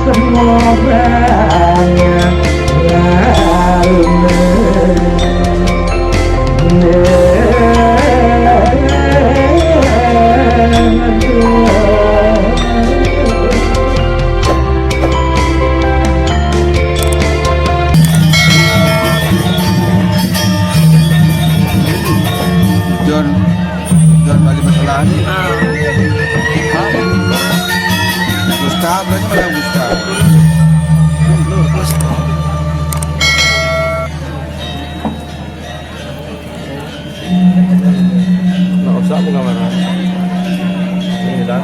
semoga John balik masalah ini. Gustaf, berarti malah Gustaf. Nggak usah buka mana. Ini dah.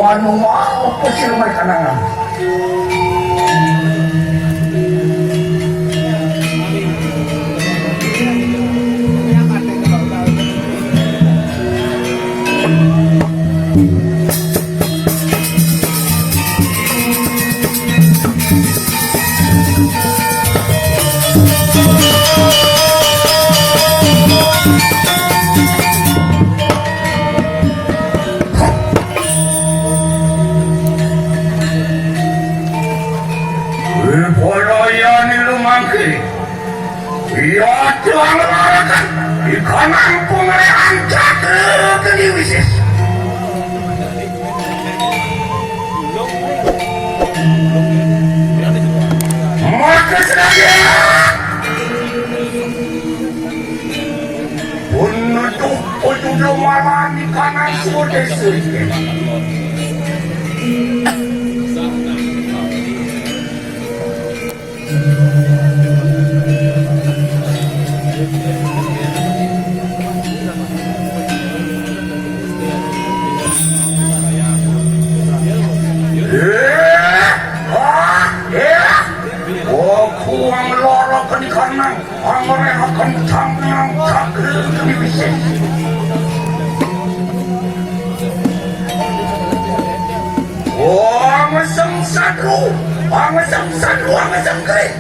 manual pesir mereka nangan. Ia telah mengarahkan di kanan pemerintahan jatuh ke Diwisis. Maka sedangnya penutup ujung malam di kanan Sudesi. mereka kencang yang terakhir lebih bisa. Wah, mesem satu, mesem kering.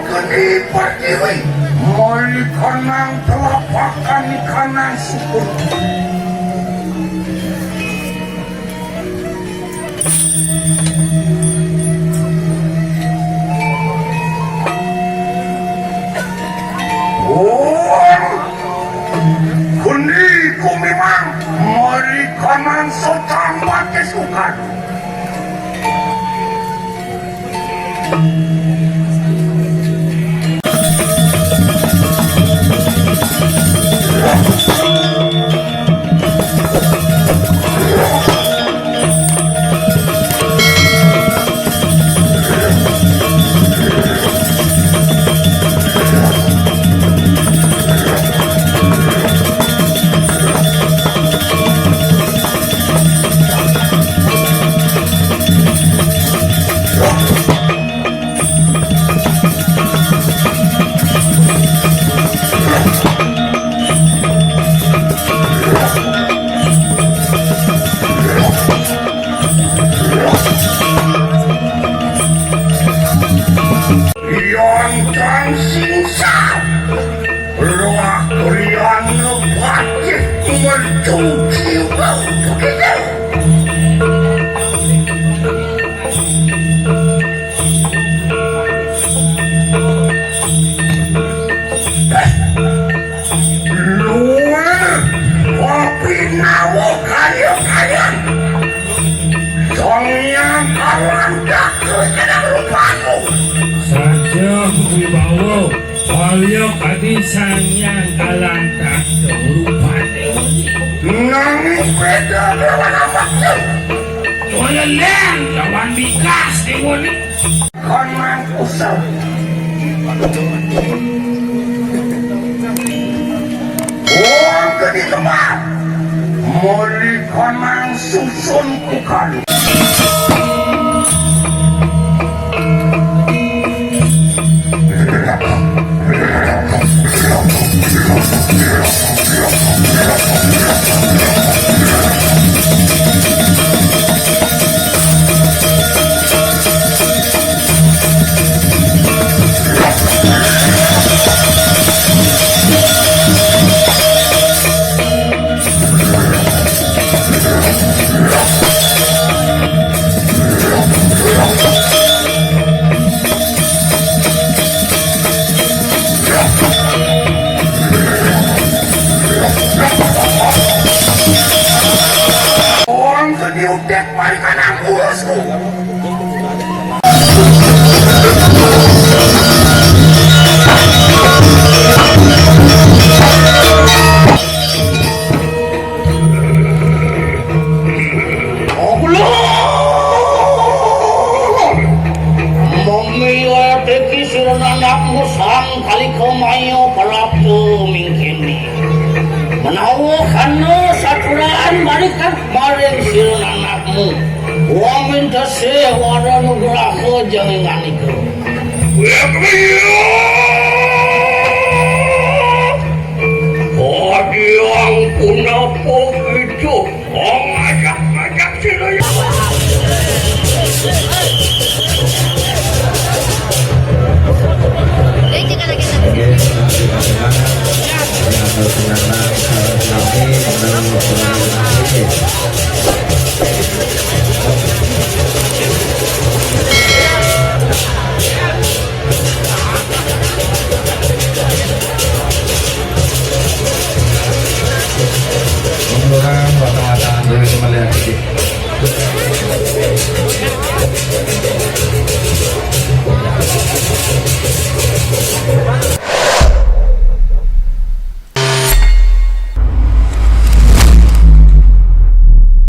Gede berdiri, mali kanang telapakan kanang syukur. Kundi ku memang mali kanang sotang bagi sukan. Saja wibawa kaya kadisang yang kalangkah rupane Nanging beda lawan apa? Tolong lawan bikas dewani Kanang usah. Orang gede tempat moli kanang susun kukali. Diutek mari kanang urusku. Memilah teki sirun anakmu sang kali kemayo pelaptu mingkini. Menawakan saturaan balikan kemarin sirun anakmu. Wong minta sewara nugraha jangan itu. Kodiang punapa itu ngajak-ngajak sirun. Nanti